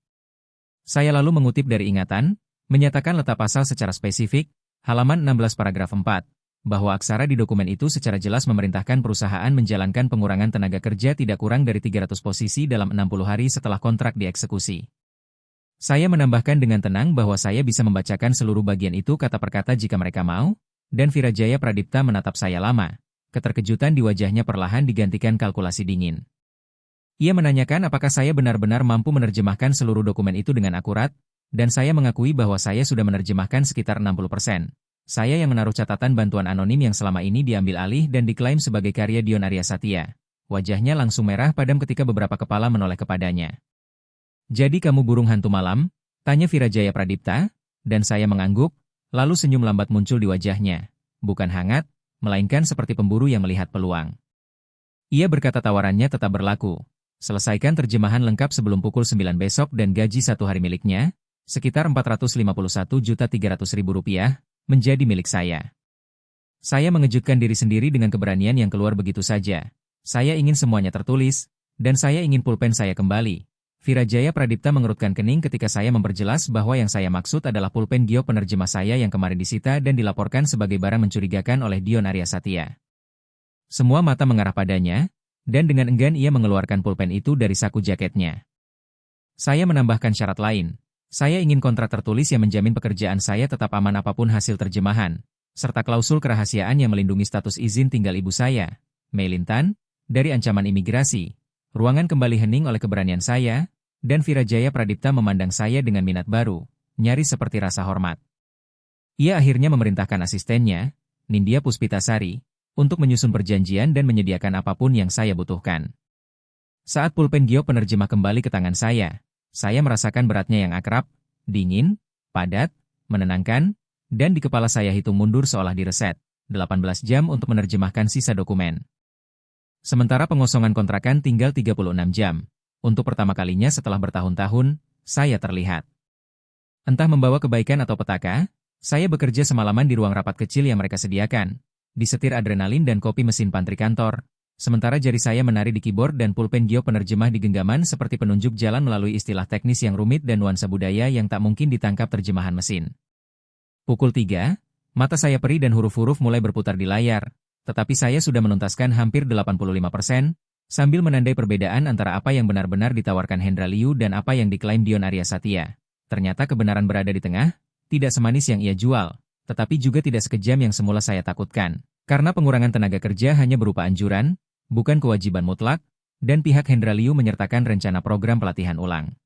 Saya lalu mengutip dari ingatan, menyatakan letak pasal secara spesifik, halaman 16 paragraf 4, bahwa aksara di dokumen itu secara jelas memerintahkan perusahaan menjalankan pengurangan tenaga kerja tidak kurang dari 300 posisi dalam 60 hari setelah kontrak dieksekusi. Saya menambahkan dengan tenang bahwa saya bisa membacakan seluruh bagian itu kata per kata jika mereka mau, dan Virajaya Pradipta menatap saya lama. Keterkejutan di wajahnya perlahan digantikan kalkulasi dingin. Ia menanyakan apakah saya benar-benar mampu menerjemahkan seluruh dokumen itu dengan akurat, dan saya mengakui bahwa saya sudah menerjemahkan sekitar 60%. Saya yang menaruh catatan bantuan anonim yang selama ini diambil alih dan diklaim sebagai karya Dion Aryasatya. Wajahnya langsung merah padam ketika beberapa kepala menoleh kepadanya. Jadi kamu burung hantu malam? Tanya Virajaya Pradipta, dan saya mengangguk, lalu senyum lambat muncul di wajahnya. Bukan hangat, melainkan seperti pemburu yang melihat peluang. Ia berkata tawarannya tetap berlaku. Selesaikan terjemahan lengkap sebelum pukul 9 besok dan gaji 1 hari miliknya, sekitar Rp451.300.000, menjadi milik saya. Saya mengejutkan diri sendiri dengan keberanian yang keluar begitu saja. Saya ingin semuanya tertulis, dan saya ingin pulpen saya kembali. Virajaya Pradipta mengerutkan kening ketika saya memperjelas bahwa yang saya maksud adalah pulpen Gio penerjemah saya yang kemarin disita dan dilaporkan sebagai barang mencurigakan oleh Dion Aryasatya. Semua mata mengarah padanya, dan dengan enggan ia mengeluarkan pulpen itu dari saku jaketnya. Saya menambahkan syarat lain. Saya ingin kontrak tertulis yang menjamin pekerjaan saya tetap aman apapun hasil terjemahan, serta klausul kerahasiaan yang melindungi status izin tinggal ibu saya, Mei Lin Tan, dari ancaman imigrasi. Ruangan kembali hening oleh keberanian saya, dan Virajaya Pradipta memandang saya dengan minat baru, nyaris seperti rasa hormat. Ia akhirnya memerintahkan asistennya, Nindya Puspitasari, untuk menyusun perjanjian dan menyediakan apapun yang saya butuhkan. Saat pulpen giok penerjemah kembali ke tangan saya merasakan beratnya yang akrab, dingin, padat, menenangkan, dan di kepala saya hitung mundur seolah direset, 18 jam untuk menerjemahkan sisa dokumen. Sementara pengosongan kontrakan tinggal 36 jam. Untuk pertama kalinya setelah bertahun-tahun, saya terlihat. Entah membawa kebaikan atau petaka, saya bekerja semalaman di ruang rapat kecil yang mereka sediakan, disetir adrenalin dan kopi mesin pantry kantor, sementara jari saya menari di keyboard dan pulpen giok penerjemah di genggaman seperti penunjuk jalan melalui istilah teknis yang rumit dan nuansa budaya yang tak mungkin ditangkap terjemahan mesin. Pukul 3, mata saya perih dan huruf-huruf mulai berputar di layar, tetapi saya sudah menuntaskan hampir 85%, sambil menandai perbedaan antara apa yang benar-benar ditawarkan Hendra Liu dan apa yang diklaim Dion Arya Satya. Ternyata kebenaran berada di tengah, tidak semanis yang ia jual, tetapi juga tidak sekejam yang semula saya takutkan. Karena pengurangan tenaga kerja hanya berupa anjuran, bukan kewajiban mutlak, dan pihak Hendra Liu menyertakan rencana program pelatihan ulang.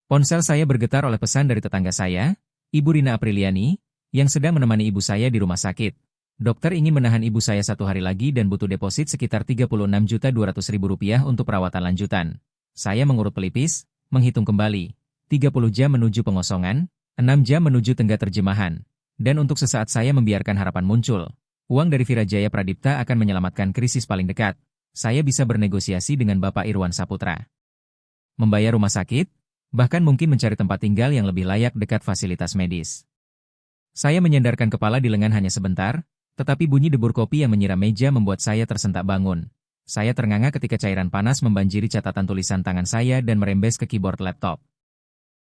Ponsel saya bergetar oleh pesan dari tetangga saya, Ibu Rina Apriliani, yang sedang menemani ibu saya di rumah sakit. Dokter ingin menahan ibu saya 1 hari lagi dan butuh deposit sekitar Rp36.200.000 untuk perawatan lanjutan. Saya mengurut pelipis, menghitung kembali. 30 jam menuju pengosongan, 6 jam menuju tenggat terjemahan. Dan untuk sesaat saya membiarkan harapan muncul. Uang dari Virajaya Pradipta akan menyelamatkan krisis paling dekat. Saya bisa bernegosiasi dengan Bapak Irwan Saputra. Membayar rumah sakit, bahkan mungkin mencari tempat tinggal yang lebih layak dekat fasilitas medis. Saya menyandarkan kepala di lengan hanya sebentar, tetapi bunyi debur kopi yang menyiram meja membuat saya tersentak bangun. Saya ternganga ketika cairan panas membanjiri catatan tulisan tangan saya dan merembes ke keyboard laptop.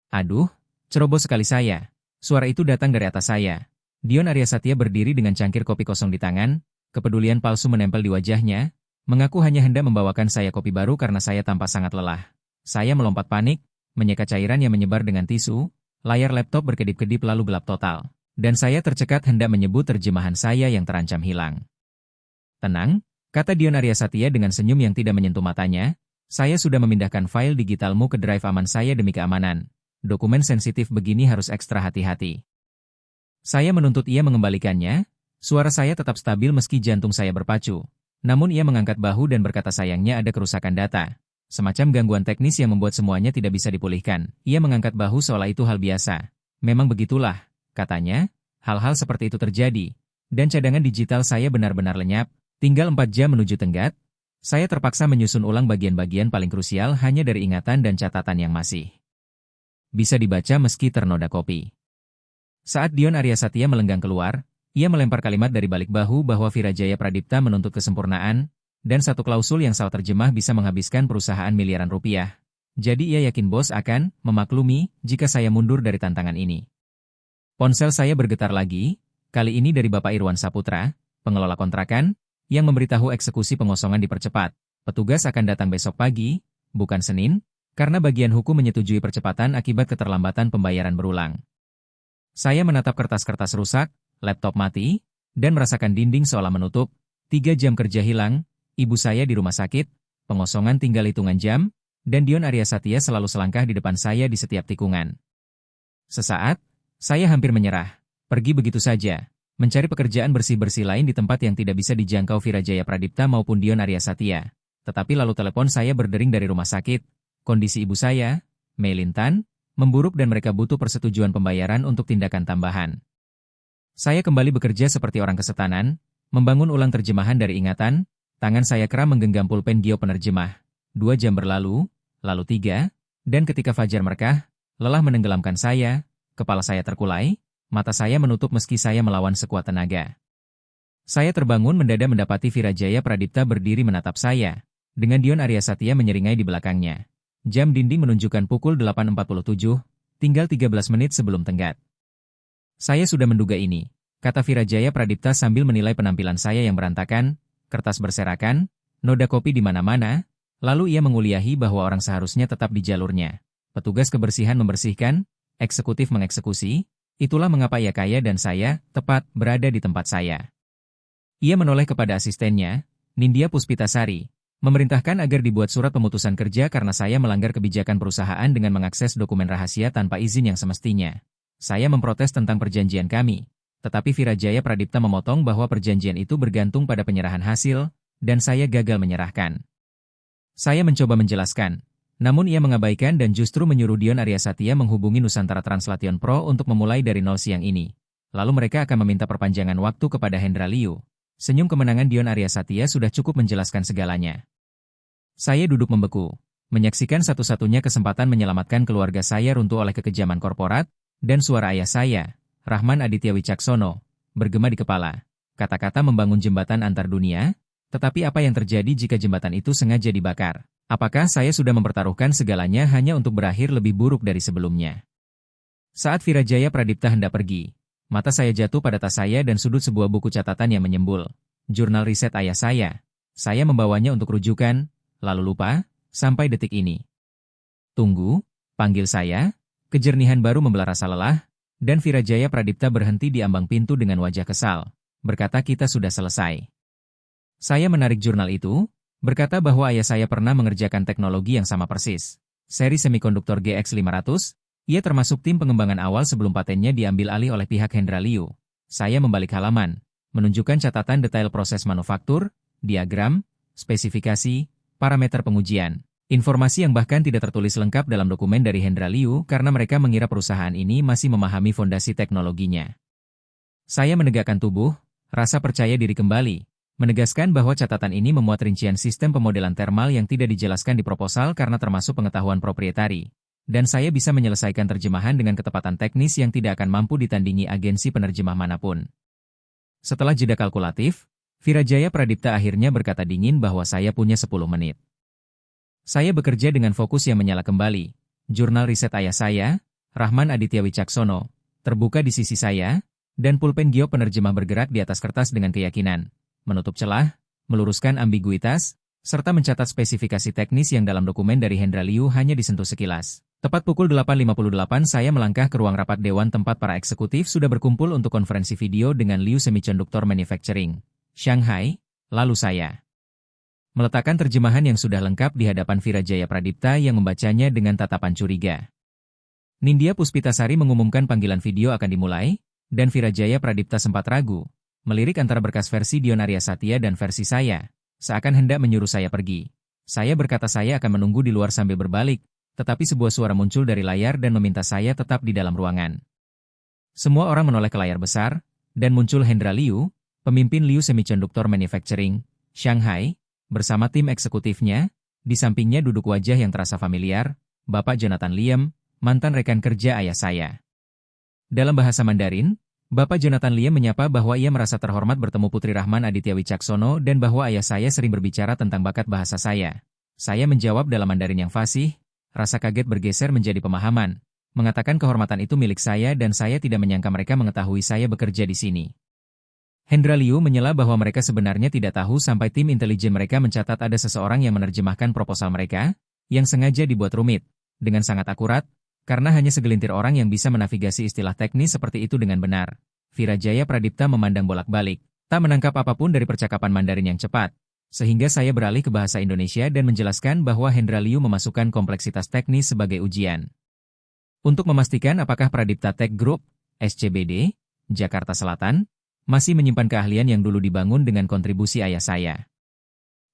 Aduh, ceroboh sekali saya. Suara itu datang dari atas saya. Dion Arya Satya berdiri dengan cangkir kopi kosong di tangan, kepedulian palsu menempel di wajahnya, mengaku hanya hendak membawakan saya kopi baru karena saya tampak sangat lelah. Saya melompat panik, menyeka cairan yang menyebar dengan tisu, layar laptop berkedip-kedip lalu gelap total. Dan saya tercekat hendak menyebut terjemahan saya yang terancam hilang. Tenang, kata Dion Arya Satya dengan senyum yang tidak menyentuh matanya, saya sudah memindahkan file digitalmu ke drive aman saya demi keamanan. Dokumen sensitif begini harus ekstra hati-hati. Saya menuntut ia mengembalikannya, suara saya tetap stabil meski jantung saya berpacu. Namun ia mengangkat bahu dan berkata sayangnya ada kerusakan data. Semacam gangguan teknis yang membuat semuanya tidak bisa dipulihkan. Ia mengangkat bahu seolah itu hal biasa. Memang begitulah. Katanya, hal-hal seperti itu terjadi, dan cadangan digital saya benar-benar lenyap, tinggal 4 jam menuju tenggat, saya terpaksa menyusun ulang bagian-bagian paling krusial hanya dari ingatan dan catatan yang masih bisa dibaca meski ternoda kopi. Saat Dion Arya Satya melenggang keluar, ia melempar kalimat dari balik bahu bahwa Virajaya Pradipta menuntut kesempurnaan, dan satu klausul yang salah terjemah bisa menghabiskan perusahaan miliaran rupiah. Jadi ia yakin bos akan memaklumi jika saya mundur dari tantangan ini. Ponsel saya bergetar lagi, kali ini dari Bapak Irwan Saputra, pengelola kontrakan, yang memberitahu eksekusi pengosongan dipercepat. Petugas akan datang besok pagi, bukan Senin, karena bagian hukum menyetujui percepatan akibat keterlambatan pembayaran berulang. Saya menatap kertas-kertas rusak, laptop mati, dan merasakan dinding seolah menutup. 3 jam kerja hilang, ibu saya di rumah sakit, pengosongan tinggal hitungan jam, dan Dion Arya Satya selalu selangkah di depan saya di setiap tikungan. Sesaat, saya hampir menyerah, pergi begitu saja, mencari pekerjaan bersih-bersih lain di tempat yang tidak bisa dijangkau Virajaya Pradipta maupun Dion Arya Satya. Tetapi lalu telepon saya berdering dari rumah sakit, kondisi ibu saya, Mei Lintan, memburuk dan mereka butuh persetujuan pembayaran untuk tindakan tambahan. Saya kembali bekerja seperti orang kesetanan, membangun ulang terjemahan dari ingatan, tangan saya kram menggenggam pulpen giok penerjemah. 2 jam berlalu, lalu 3, dan ketika fajar merkah, lelah menenggelamkan saya, kepala saya terkulai, mata saya menutup meski saya melawan sekuat tenaga. Saya terbangun mendadak mendapati Virajaya Pradipta berdiri menatap saya, dengan Dion Arya Satya menyeringai di belakangnya. Jam dinding menunjukkan pukul 8.47, tinggal 13 menit sebelum tenggat. Saya sudah menduga ini, kata Virajaya Pradipta sambil menilai penampilan saya yang berantakan, kertas berserakan, noda kopi di mana-mana, lalu ia menguliahi bahwa orang seharusnya tetap di jalurnya. Petugas kebersihan membersihkan, eksekutif mengeksekusi, itulah mengapa ia kaya dan saya, tepat, berada di tempat saya. Ia menoleh kepada asistennya, Nindya Puspitasari, Memerintahkan agar dibuat surat pemutusan kerja karena saya melanggar kebijakan perusahaan dengan mengakses dokumen rahasia tanpa izin yang semestinya. Saya memprotes tentang perjanjian kami. Tetapi Virajaya Pradipta memotong bahwa perjanjian itu bergantung pada penyerahan hasil, dan saya gagal menyerahkan. Saya mencoba menjelaskan, namun ia mengabaikan dan justru menyuruh Dion Aryasatya menghubungi Nusantara Translation Pro untuk memulai dari nol siang ini. Lalu mereka akan meminta perpanjangan waktu kepada Hendra Liu. Senyum kemenangan Dion Aryasatya sudah cukup menjelaskan segalanya. Saya duduk membeku, menyaksikan satu-satunya kesempatan menyelamatkan keluarga saya runtuh oleh kekejaman korporat, dan suara ayah saya, Rahman Aditya Wicaksono, bergema di kepala. Kata-kata membangun jembatan antar dunia, tetapi apa yang terjadi jika jembatan itu sengaja dibakar? Apakah saya sudah mempertaruhkan segalanya hanya untuk berakhir lebih buruk dari sebelumnya? Saat Virajaya Pradipta hendak pergi, mata saya jatuh pada tas saya dan sudut sebuah buku catatan yang menyembul. Jurnal riset ayah saya. Saya membawanya untuk rujukan, lalu lupa, sampai detik ini. Tunggu, panggil saya, kejernihan baru membelah rasa lelah, dan Virajaya Pradipta berhenti di ambang pintu dengan wajah kesal. Berkata kita sudah selesai. Saya menarik jurnal itu, berkata bahwa ayah saya pernah mengerjakan teknologi yang sama persis. Seri semikonduktor GX500, ia termasuk tim pengembangan awal sebelum patennya diambil alih oleh pihak Hendra Liu. Saya membalik halaman, menunjukkan catatan detail proses manufaktur, diagram, spesifikasi, parameter pengujian. Informasi yang bahkan tidak tertulis lengkap dalam dokumen dari Hendra Liu karena mereka mengira perusahaan ini masih memahami fondasi teknologinya. Saya menegakkan tubuh, rasa percaya diri kembali, menegaskan bahwa catatan ini memuat rincian sistem pemodelan thermal yang tidak dijelaskan di proposal karena termasuk pengetahuan proprietari. Dan saya bisa menyelesaikan terjemahan dengan ketepatan teknis yang tidak akan mampu ditandingi agensi penerjemah manapun. Setelah jeda kalkulatif, Virajaya Pradipta akhirnya berkata dingin bahwa saya punya 10 menit. Saya bekerja dengan fokus yang menyala kembali. Jurnal riset ayah saya, Rahman Aditya Wicaksono, terbuka di sisi saya, dan pulpen Gio penerjemah bergerak di atas kertas dengan keyakinan. Menutup celah, meluruskan ambiguitas, serta mencatat spesifikasi teknis yang dalam dokumen dari Hendra Liu hanya disentuh sekilas. Tepat pukul 8.58 saya melangkah ke ruang rapat dewan tempat para eksekutif sudah berkumpul untuk konferensi video dengan Liu Semiconductor Manufacturing, Shanghai, lalu saya meletakkan terjemahan yang sudah lengkap di hadapan Virajaya Pradipta yang membacanya dengan tatapan curiga. Nindya Puspitasari mengumumkan panggilan video akan dimulai, dan Virajaya Pradipta sempat ragu, melirik antara berkas versi Dion Aryasatya dan versi saya, seakan hendak menyuruh saya pergi. Saya berkata saya akan menunggu di luar sambil berbalik, tetapi sebuah suara muncul dari layar dan meminta saya tetap di dalam ruangan. Semua orang menoleh ke layar besar, dan muncul Hendra Liu, pemimpin Liu Semiconductor Manufacturing, Shanghai, bersama tim eksekutifnya. Di sampingnya duduk wajah yang terasa familiar, Bapak Jonathan Liam, mantan rekan kerja ayah saya. Dalam bahasa Mandarin, Bapak Jonathan Liam menyapa bahwa ia merasa terhormat bertemu Putri Rahman Aditya Wicaksono dan bahwa ayah saya sering berbicara tentang bakat bahasa saya. Saya menjawab dalam Mandarin yang fasih, rasa kaget bergeser menjadi pemahaman, mengatakan kehormatan itu milik saya dan saya tidak menyangka mereka mengetahui saya bekerja di sini. Hendra Liu menyela bahwa mereka sebenarnya tidak tahu sampai tim intelijen mereka mencatat ada seseorang yang menerjemahkan proposal mereka, yang sengaja dibuat rumit, dengan sangat akurat, karena hanya segelintir orang yang bisa menavigasi istilah teknis seperti itu dengan benar. Virajaya Pradipta memandang bolak-balik, tak menangkap apapun dari percakapan Mandarin yang cepat, sehingga saya beralih ke bahasa Indonesia dan menjelaskan bahwa Hendra Liu memasukkan kompleksitas teknis sebagai ujian. Untuk memastikan apakah Pradipta Tech Group, SCBD, Jakarta Selatan, masih menyimpan keahlian yang dulu dibangun dengan kontribusi ayah saya.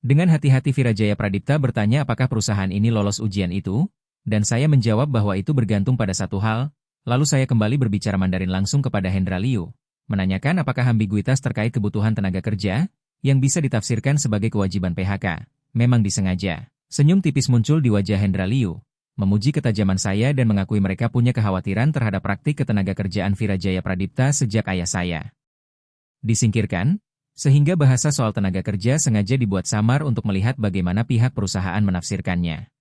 Dengan hati-hati Virajaya Pradipta bertanya apakah perusahaan ini lolos ujian itu, dan saya menjawab bahwa itu bergantung pada satu hal, lalu saya kembali berbicara Mandarin langsung kepada Hendra Liu, menanyakan apakah ambiguitas terkait kebutuhan tenaga kerja, yang bisa ditafsirkan sebagai kewajiban PHK, memang disengaja. Senyum tipis muncul di wajah Hendra Liu, memuji ketajaman saya dan mengakui mereka punya kekhawatiran terhadap praktik ketenaga kerjaan Virajaya Pradipta sejak ayah saya disingkirkan, sehingga bahasa soal tenaga kerja sengaja dibuat samar untuk melihat bagaimana pihak perusahaan menafsirkannya.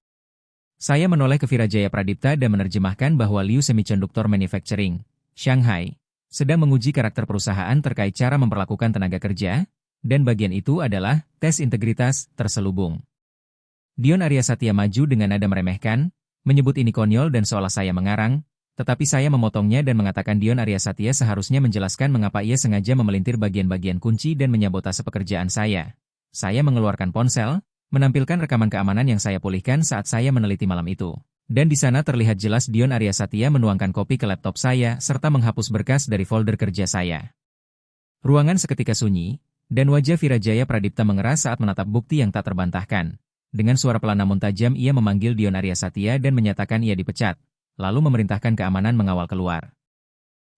Saya menoleh ke Virajaya Pradipta dan menerjemahkan bahwa Liu Semiconductor Manufacturing, Shanghai, sedang menguji karakter perusahaan terkait cara memperlakukan tenaga kerja, dan bagian itu adalah tes integritas terselubung. Dion Aryasatya maju dengan nada meremehkan, menyebut ini konyol dan seolah saya mengarang, tetapi saya memotongnya dan mengatakan Dion Aryasatya seharusnya menjelaskan mengapa ia sengaja memelintir bagian-bagian kunci dan menyabotase pekerjaan saya. Saya mengeluarkan ponsel, menampilkan rekaman keamanan yang saya pulihkan saat saya meneliti malam itu. Dan di sana terlihat jelas Dion Aryasatya menuangkan kopi ke laptop saya serta menghapus berkas dari folder kerja saya. Ruangan seketika sunyi, dan wajah Virajaya Pradipta mengeras saat menatap bukti yang tak terbantahkan. Dengan suara pelan namun tajam ia memanggil Dion Aryasatya dan menyatakan ia dipecat, lalu memerintahkan keamanan mengawal keluar.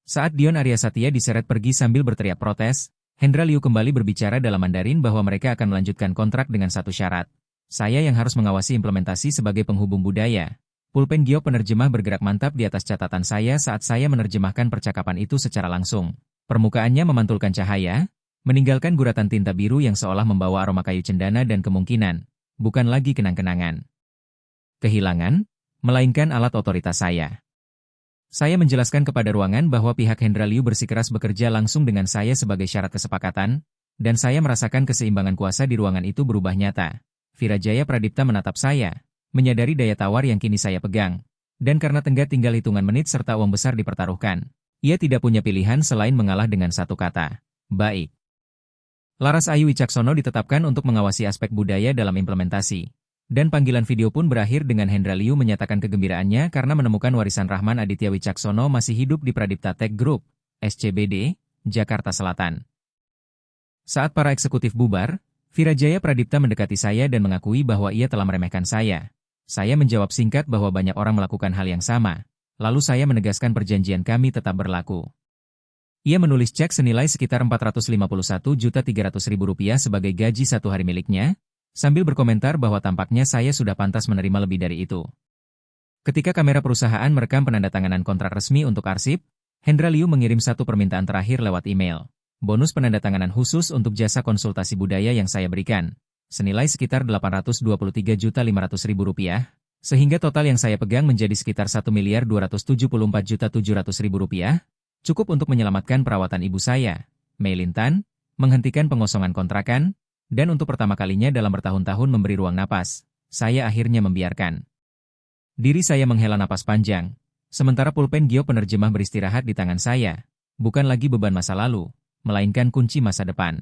Saat Dion Aryasatya diseret pergi sambil berteriak protes, Hendra Liu kembali berbicara dalam Mandarin bahwa mereka akan melanjutkan kontrak dengan satu syarat. Saya yang harus mengawasi implementasi sebagai penghubung budaya. Pulpen Gio penerjemah bergerak mantap di atas catatan saya saat saya menerjemahkan percakapan itu secara langsung. Permukaannya memantulkan cahaya, meninggalkan guratan tinta biru yang seolah membawa aroma kayu cendana dan kemungkinan, bukan lagi kenang-kenangan kehilangan, melainkan alat otoritas saya. Saya menjelaskan kepada ruangan bahwa pihak Hendra Liu bersikeras bekerja langsung dengan saya sebagai syarat kesepakatan, dan saya merasakan keseimbangan kuasa di ruangan itu berubah nyata. Virajaya Pradipta menatap saya, menyadari daya tawar yang kini saya pegang, dan karena tenggat tinggal hitungan menit serta uang besar dipertaruhkan, ia tidak punya pilihan selain mengalah dengan satu kata, baik. Laras Ayu Wicaksono ditetapkan untuk mengawasi aspek budaya dalam implementasi, dan panggilan video pun berakhir dengan Hendra Liu menyatakan kegembiraannya karena menemukan warisan Rahman Aditya Wicaksono masih hidup di Pradipta Tech Group, SCBD, Jakarta Selatan. Saat para eksekutif bubar, Virajaya Pradipta mendekati saya dan mengakui bahwa ia telah meremehkan saya. Saya menjawab singkat bahwa banyak orang melakukan hal yang sama, lalu saya menegaskan perjanjian kami tetap berlaku. Ia menulis cek senilai sekitar Rp451.300.000 sebagai gaji satu hari miliknya, sambil berkomentar bahwa tampaknya saya sudah pantas menerima lebih dari itu. Ketika kamera perusahaan merekam penandatanganan kontrak resmi untuk arsip, Hendra Liu mengirim satu permintaan terakhir lewat email. Bonus penandatanganan khusus untuk jasa konsultasi budaya yang saya berikan, senilai sekitar Rp823.500.000, sehingga total yang saya pegang menjadi sekitar Rp1.274.700.000, cukup untuk menyelamatkan perawatan ibu saya, Mei Lin Tan, menghentikan pengosongan kontrakan, dan untuk pertama kalinya dalam bertahun-tahun memberi ruang napas, saya akhirnya membiarkan diri saya menghela napas panjang, sementara pulpen Gio penerjemah beristirahat di tangan saya, bukan lagi beban masa lalu, melainkan kunci masa depan.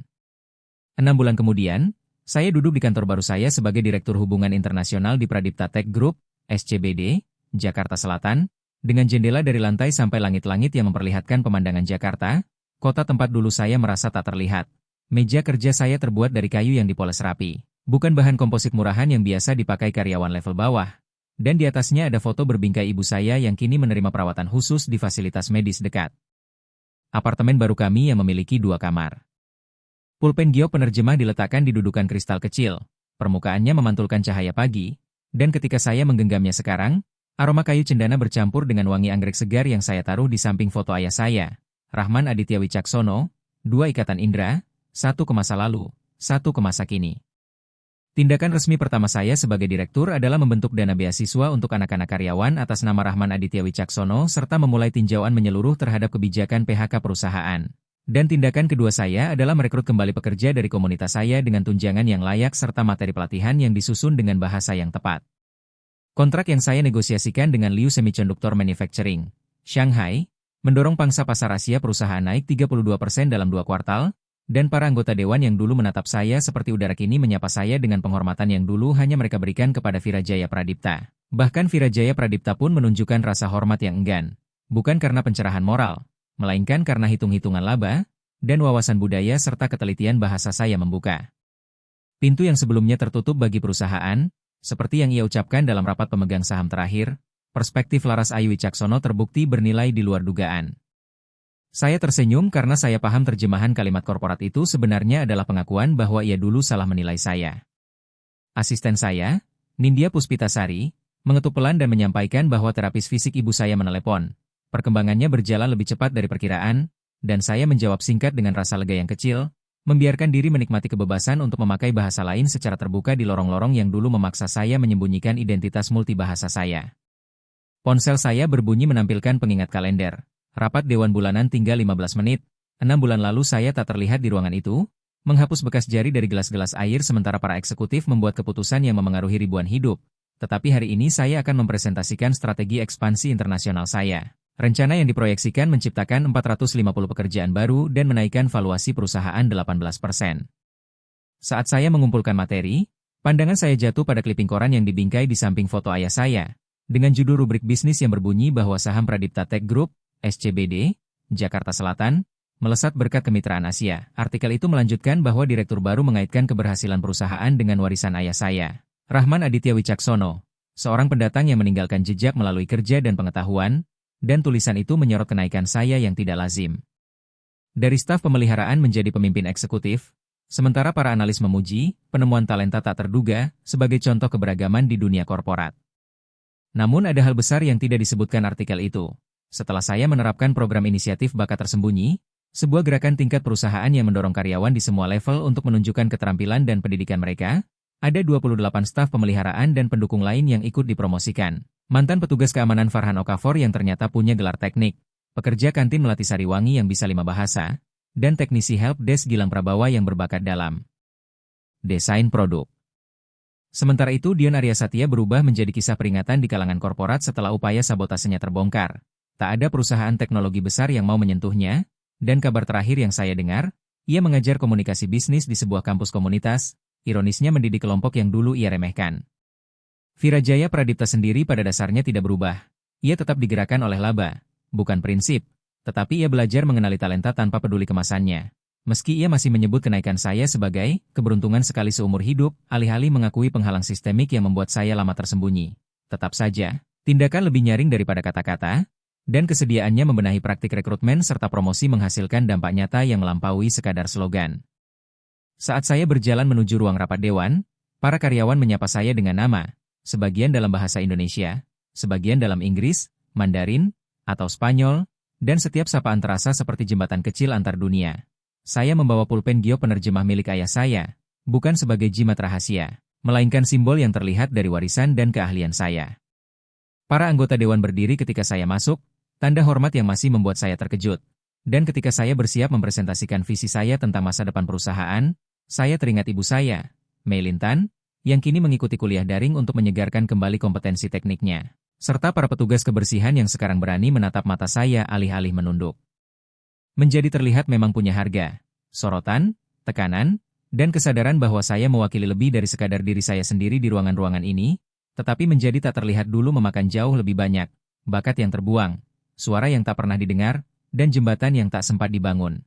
6 bulan kemudian, saya duduk di kantor baru saya sebagai Direktur Hubungan Internasional di Pradipta Tech Group, SCBD, Jakarta Selatan, dengan jendela dari lantai sampai langit-langit yang memperlihatkan pemandangan Jakarta, kota tempat dulu saya merasa tak terlihat. Meja kerja saya terbuat dari kayu yang dipoles rapi, bukan bahan komposit murahan yang biasa dipakai karyawan level bawah. Dan di atasnya ada foto berbingkai ibu saya yang kini menerima perawatan khusus di fasilitas medis dekat apartemen baru kami yang memiliki 2 kamar. Pulpen Gio penerjemah diletakkan di dudukan kristal kecil, permukaannya memantulkan cahaya pagi, dan ketika saya menggenggamnya sekarang, aroma kayu cendana bercampur dengan wangi anggrek segar yang saya taruh di samping foto ayah saya, Rahman Aditya Wicaksono, 2 ikatan indera, 1 ke masa lalu, 1 ke masa kini. Tindakan resmi pertama saya sebagai direktur adalah membentuk dana beasiswa untuk anak-anak karyawan atas nama Rahman Aditya Wicaksono serta memulai tinjauan menyeluruh terhadap kebijakan PHK perusahaan. Dan tindakan kedua saya adalah merekrut kembali pekerja dari komunitas saya dengan tunjangan yang layak serta materi pelatihan yang disusun dengan bahasa yang tepat. Kontrak yang saya negosiasikan dengan Liu Semiconductor Manufacturing, Shanghai, mendorong pangsa pasar Asia perusahaan naik 32% dalam 2 kuartal, dan para anggota dewan yang dulu menatap saya seperti udara kini menyapa saya dengan penghormatan yang dulu hanya mereka berikan kepada Virajaya Pradipta. Bahkan Virajaya Pradipta pun menunjukkan rasa hormat yang enggan, bukan karena pencerahan moral, melainkan karena hitung-hitungan laba, dan wawasan budaya serta ketelitian bahasa saya membuka pintu yang sebelumnya tertutup bagi perusahaan, seperti yang ia ucapkan dalam rapat pemegang saham terakhir. Perspektif Laras Ayu Wicaksono terbukti bernilai di luar dugaan. Saya tersenyum karena saya paham terjemahan kalimat korporat itu sebenarnya adalah pengakuan bahwa ia dulu salah menilai saya. Asisten saya, Nindya Puspitasari, mengetuk pelan dan menyampaikan bahwa terapis fisik ibu saya menelepon. Perkembangannya berjalan lebih cepat dari perkiraan, dan saya menjawab singkat dengan rasa lega yang kecil, membiarkan diri menikmati kebebasan untuk memakai bahasa lain secara terbuka di lorong-lorong yang dulu memaksa saya menyembunyikan identitas multibahasa saya. Ponsel saya berbunyi menampilkan pengingat kalender. Rapat Dewan Bulanan tinggal 15 menit, 6 bulan lalu saya tak terlihat di ruangan itu, menghapus bekas jari dari gelas-gelas air sementara para eksekutif membuat keputusan yang memengaruhi ribuan hidup. Tetapi hari ini saya akan mempresentasikan strategi ekspansi internasional saya. Rencana yang diproyeksikan menciptakan 450 pekerjaan baru dan menaikkan valuasi perusahaan 18%. Saat saya mengumpulkan materi, Pandangan saya jatuh pada kliping koran yang dibingkai di samping foto ayah saya, dengan judul rubrik bisnis yang berbunyi bahwa saham Pradipta Tech Group, SCBD, Jakarta Selatan, melesat berkat kemitraan Asia. Artikel itu melanjutkan bahwa direktur baru mengaitkan keberhasilan perusahaan dengan warisan ayah saya, Rahman Aditya Wicaksono, seorang pendatang yang meninggalkan jejak melalui kerja dan pengetahuan, dan tulisan itu menyorot kenaikan saya yang tidak lazim. Dari staf pemeliharaan menjadi pemimpin eksekutif, sementara para analis memuji penemuan talenta tak terduga sebagai contoh keberagaman di dunia korporat. Namun ada hal besar yang tidak disebutkan artikel itu. Setelah saya menerapkan program inisiatif bakat tersembunyi, sebuah gerakan tingkat perusahaan yang mendorong karyawan di semua level untuk menunjukkan keterampilan dan pendidikan mereka, ada 28 staf pemeliharaan dan pendukung lain yang ikut dipromosikan. Mantan petugas keamanan Farhan Okafor yang ternyata punya gelar teknik, pekerja kantin Melati Sariwangi yang bisa 5 bahasa, dan teknisi help desk Gilang Prabawa yang berbakat dalam desain produk. Sementara itu Dion Arya Satya berubah menjadi kisah peringatan di kalangan korporat setelah upaya sabotasenya terbongkar. Tak ada perusahaan teknologi besar yang mau menyentuhnya, dan kabar terakhir yang saya dengar, ia mengajar komunikasi bisnis di sebuah kampus komunitas, ironisnya mendidik kelompok yang dulu ia remehkan. Virajaya Pradipta sendiri pada dasarnya tidak berubah. Ia tetap digerakkan oleh laba, bukan prinsip, tetapi ia belajar mengenali talenta tanpa peduli kemasannya. Meski ia masih menyebut kenaikan saya sebagai keberuntungan sekali seumur hidup, alih-alih mengakui penghalang sistemik yang membuat saya lama tersembunyi. Tetap saja, tindakan lebih nyaring daripada kata-kata, dan kesediaannya membenahi praktik rekrutmen serta promosi menghasilkan dampak nyata yang melampaui sekadar slogan. Saat saya berjalan menuju ruang rapat dewan, para karyawan menyapa saya dengan nama, sebagian dalam bahasa Indonesia, sebagian dalam Inggris, Mandarin, atau Spanyol, dan setiap sapaan terasa seperti jembatan kecil antar dunia. Saya membawa pulpen Gio penerjemah milik ayah saya, bukan sebagai jimat rahasia, melainkan simbol yang terlihat dari warisan dan keahlian saya. Para anggota dewan berdiri ketika saya masuk, tanda hormat yang masih membuat saya terkejut. Dan ketika saya bersiap mempresentasikan visi saya tentang masa depan perusahaan, saya teringat ibu saya, Mei Lin Tan, yang kini mengikuti kuliah daring untuk menyegarkan kembali kompetensi tekniknya, serta para petugas kebersihan yang sekarang berani menatap mata saya alih-alih menunduk. Menjadi terlihat memang punya harga, sorotan, tekanan, dan kesadaran bahwa saya mewakili lebih dari sekadar diri saya sendiri di ruangan-ruangan ini, tetapi menjadi tak terlihat dulu memakan jauh lebih banyak, bakat yang terbuang, suara yang tak pernah didengar, dan jembatan yang tak sempat dibangun.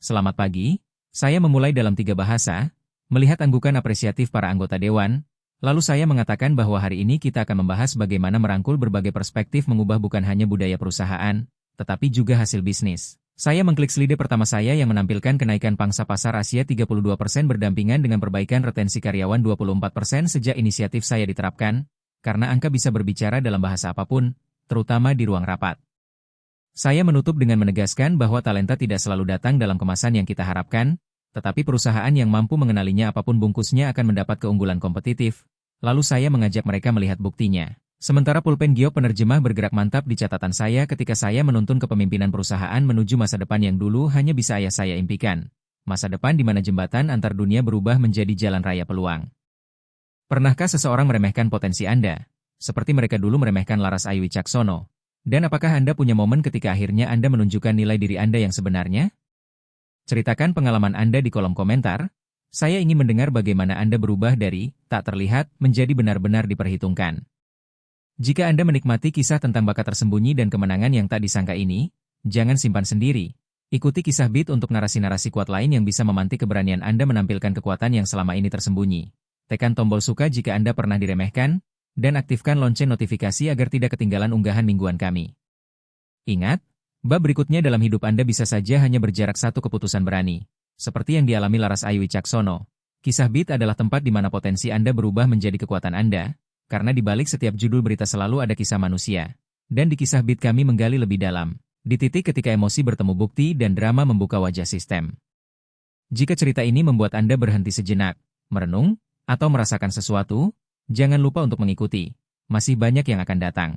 Selamat pagi, saya memulai dalam 3 bahasa, melihat anggukan apresiatif para anggota dewan, lalu saya mengatakan bahwa hari ini kita akan membahas bagaimana merangkul berbagai perspektif mengubah bukan hanya budaya perusahaan, tetapi juga hasil bisnis. Saya mengklik slide pertama saya yang menampilkan kenaikan pangsa pasar Asia 32% berdampingan dengan perbaikan retensi karyawan 24% sejak inisiatif saya diterapkan, karena angka bisa berbicara dalam bahasa apapun, terutama di ruang rapat. Saya menutup dengan menegaskan bahwa talenta tidak selalu datang dalam kemasan yang kita harapkan, tetapi perusahaan yang mampu mengenalinya apapun bungkusnya akan mendapat keunggulan kompetitif. Lalu saya mengajak mereka melihat buktinya. Sementara pulpen Gio penerjemah bergerak mantap di catatan saya ketika saya menuntun kepemimpinan perusahaan menuju masa depan yang dulu hanya bisa ayah saya impikan. Masa depan di mana jembatan antar dunia berubah menjadi jalan raya peluang. Pernahkah seseorang meremehkan potensi Anda? Seperti mereka dulu meremehkan Laras Ayu Wicaksono. Dan apakah Anda punya momen ketika akhirnya Anda menunjukkan nilai diri Anda yang sebenarnya? Ceritakan pengalaman Anda di kolom komentar. Saya ingin mendengar bagaimana Anda berubah dari tak terlihat menjadi benar-benar diperhitungkan. Jika Anda menikmati kisah tentang bakat tersembunyi dan kemenangan yang tak disangka ini, jangan simpan sendiri. Ikuti kisah Beat untuk narasi-narasi kuat lain yang bisa memantik keberanian Anda menampilkan kekuatan yang selama ini tersembunyi. Tekan tombol suka jika Anda pernah diremehkan, dan aktifkan lonceng notifikasi agar tidak ketinggalan unggahan mingguan kami. Ingat, bab berikutnya dalam hidup Anda bisa saja hanya berjarak satu keputusan berani. Seperti yang dialami Laras Ayu Wicaksono, kisah Beat adalah tempat di mana potensi Anda berubah menjadi kekuatan Anda, karena di balik setiap judul berita selalu ada kisah manusia. Dan di kisah Beat kami menggali lebih dalam, di titik ketika emosi bertemu bukti dan drama membuka wajah sistem. Jika cerita ini membuat Anda berhenti sejenak, merenung, atau merasakan sesuatu, jangan lupa untuk mengikuti. Masih banyak yang akan datang.